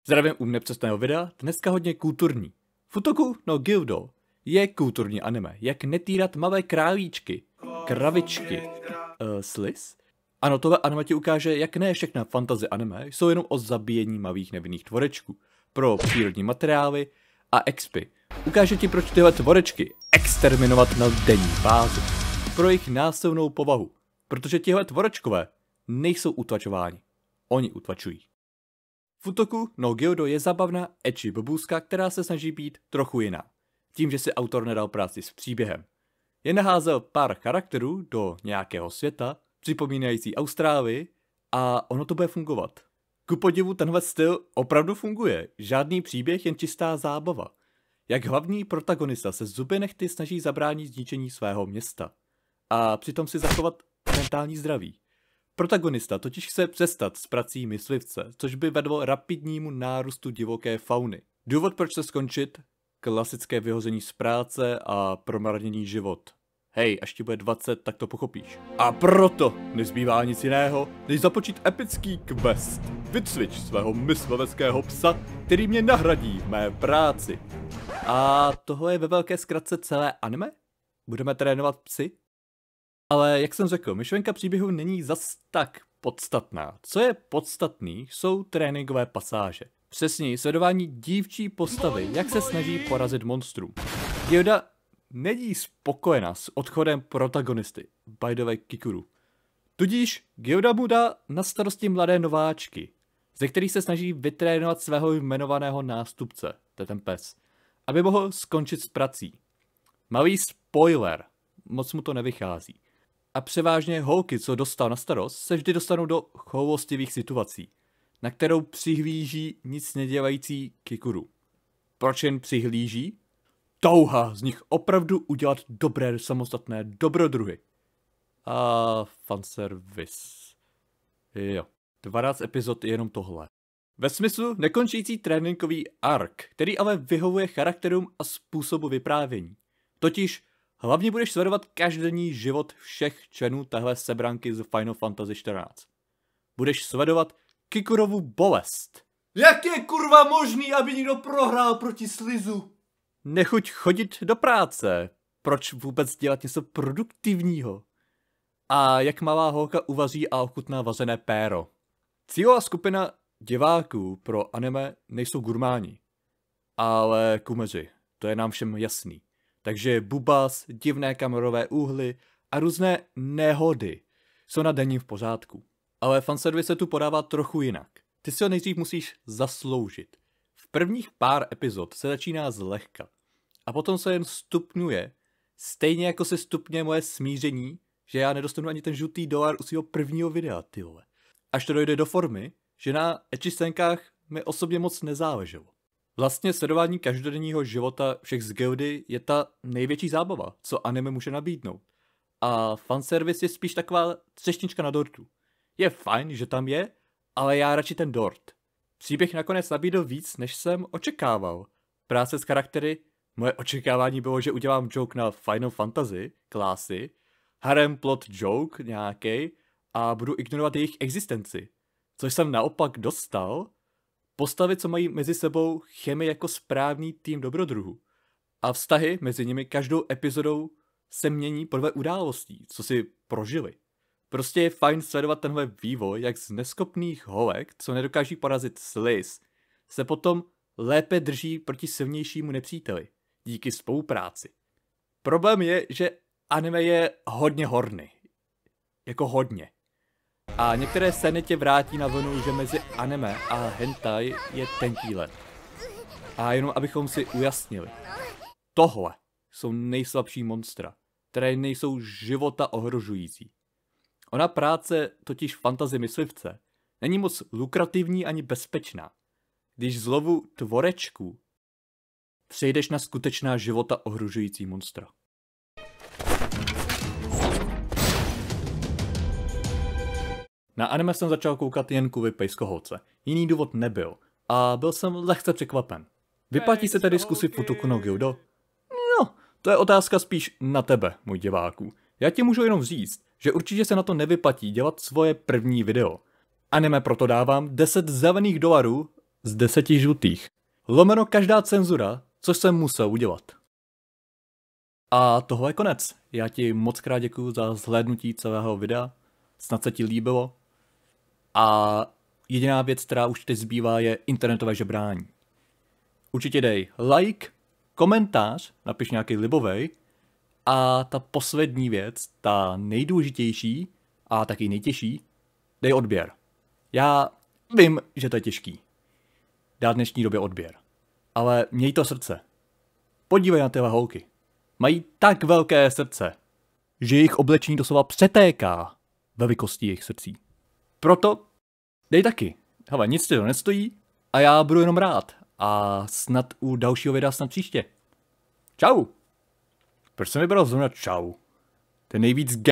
Zdravím u nepřesného videa, dneska hodně kulturní. Futoku no Gyudo je kulturní anime, jak netýrat malé králíčky, kravičky, sliz? Ano, tohle anime ti ukáže, jak ne všechna fantasy anime jsou jenom o zabíjení malých nevinných tvorečků, pro přírodní materiály a expy. Ukáže ti, proč tyhle tvorečky exterminovat na denní bázi, pro jejich násilnou povahu, protože tihle tvorečkové nejsou utlačováni, oni utlačují. Futoku no Gyudo je zábavná ecchi bobůzka, která se snaží být trochu jiná, tím, že si autor nedal práci s příběhem. Jen naházel pár charakterů do nějakého světa, připomínající Austrálii, a ono to bude fungovat. Ku podivu tenhle styl opravdu funguje, žádný příběh, jen čistá zábava. Jak hlavní protagonista se zuby nehty snaží zabránit zničení svého města a přitom si zachovat mentální zdraví. Protagonista totiž chce přestat s prací myslivce, což by vedlo rapidnímu nárůstu divoké fauny. Důvod, proč se skončit? Klasické vyhození z práce a promarněný život. Hej, až ti bude 20, tak to pochopíš. A proto nezbývá nic jiného, než započít epický quest. Vycvič svého mysliveckého psa, který mě nahradí v mé práci. A tohle je ve velké zkratce celé anime? Budeme trénovat psy? Ale jak jsem řekl, myšlenka příběhu není zas tak podstatná. Co je podstatný, jsou tréninkové pasáže. Přesněji sledování dívčí postavy, jak se snaží porazit monstrum. Gyuda není spokojená s odchodem protagonisty, by the way Kikuru. Tudíž Gyuda mu dá na starosti mladé nováčky, ze kterých se snaží vytrénovat svého jmenovaného nástupce, to je ten pes, aby mohl skončit s prací. Malý spoiler, moc mu to nevychází. A převážně holky, co dostal na starost, se vždy dostanou do choulostivých situací, na kterou přihlíží nic nedělající Kikuru. Proč jen přihlíží? Touha z nich opravdu udělat dobré samostatné dobrodruhy. A fanservice. Jo, 12 epizod je jenom tohle. Ve smyslu nekončící tréninkový ark, který ale vyhovuje charakterům a způsobu vyprávění. Totiž hlavně budeš sledovat každodenní život všech členů téhle sebranky z Final Fantasy XIV. Budeš sledovat Kikurovu bolest. Jak je kurva možný, aby někdo prohrál proti slizu? Nechuť chodit do práce. Proč vůbec dělat něco produktivního? A jak malá holka uvaří a ochutná vařené péro. Cílová skupina diváků pro anime nejsou gurmáni, ale kumeři, to je nám všem jasný. Takže bubas, divné kamerové úhly a různé nehody jsou na denním v pořádku. Ale fanservice se tu podává trochu jinak. Ty si ho nejdřív musíš zasloužit. V prvních pár epizod se začíná zlehka. A potom se jen stupňuje, stejně jako se stupně moje smíření, že já nedostanu ani ten žlutý dolar u svého prvního videa, ty vole. Až to dojde do formy, že na ecchi scénkách mi osobně moc nezáleželo. Vlastně sledování každodenního života všech z Gyudy je ta největší zábava, co anime může nabídnout. A fanservice je spíš taková třešnička na dortu. Je fajn, že tam je, ale já radši ten dort. Příběh nakonec nabídl víc, než jsem očekával. Práce s charaktery, moje očekávání bylo, že udělám joke na Final Fantasy, klásy, harem plot joke nějaký a budu ignorovat jejich existenci. Což jsem naopak dostal, postavy, co mají mezi sebou chemii jako správný tým dobrodruhu. A vztahy mezi nimi každou epizodou se mění podle událostí, co si prožili. Prostě je fajn sledovat tenhle vývoj, jak z neschopných holek, co nedokáží porazit sliz, se potom lépe drží proti silnějšímu nepříteli, díky spolupráci. Problém je, že anime je hodně horny. Jako hodně. A některé scény tě vrátí na vlnu, že mezi anime a hentai je tenký led. A jenom abychom si ujasnili. Tohle jsou nejslabší monstra, které nejsou života ohrožující. Ona práce, totiž fantasy myslivce, není moc lukrativní ani bezpečná. Když zlovu tvorečku, přejdeš na skutečná života ohrožující monstra. Na anime jsem začal koukat jen kvůli pejskoholce. Jiný důvod nebyl. A byl jsem lehce překvapen. Vyplatí se tedy zkusit Futoku no Gyudo? No, to je otázka spíš na tebe, můj diváku. Já ti můžu jenom říct, že určitě se na to nevyplatí dělat svoje první video. Anime proto dávám $10 zelených z 10 žlutých. Lomeno každá cenzura, což jsem musel udělat. A toho je konec. Já ti moc krát děkuju za zhlédnutí celého videa. Snad se ti líbilo. A jediná věc, která už teď zbývá, je internetové žebrání. Určitě dej like, komentář, napiš nějaký libovej. A ta poslední věc, ta nejdůležitější a taky nejtěžší, dej odběr. Já vím, že to je těžký. Dát dnešní době odběr. Ale měj to srdce. Podívej na tyhle holky. Mají tak velké srdce, že jejich oblečení doslova přetéká velikosti jejich srdcí. Proto dej taky. Hele, nic ti to nestojí a já budu jenom rád. A snad u dalšího videa snad příště. Čau. Proč jsem vybral zrovna čau? To je nejvíc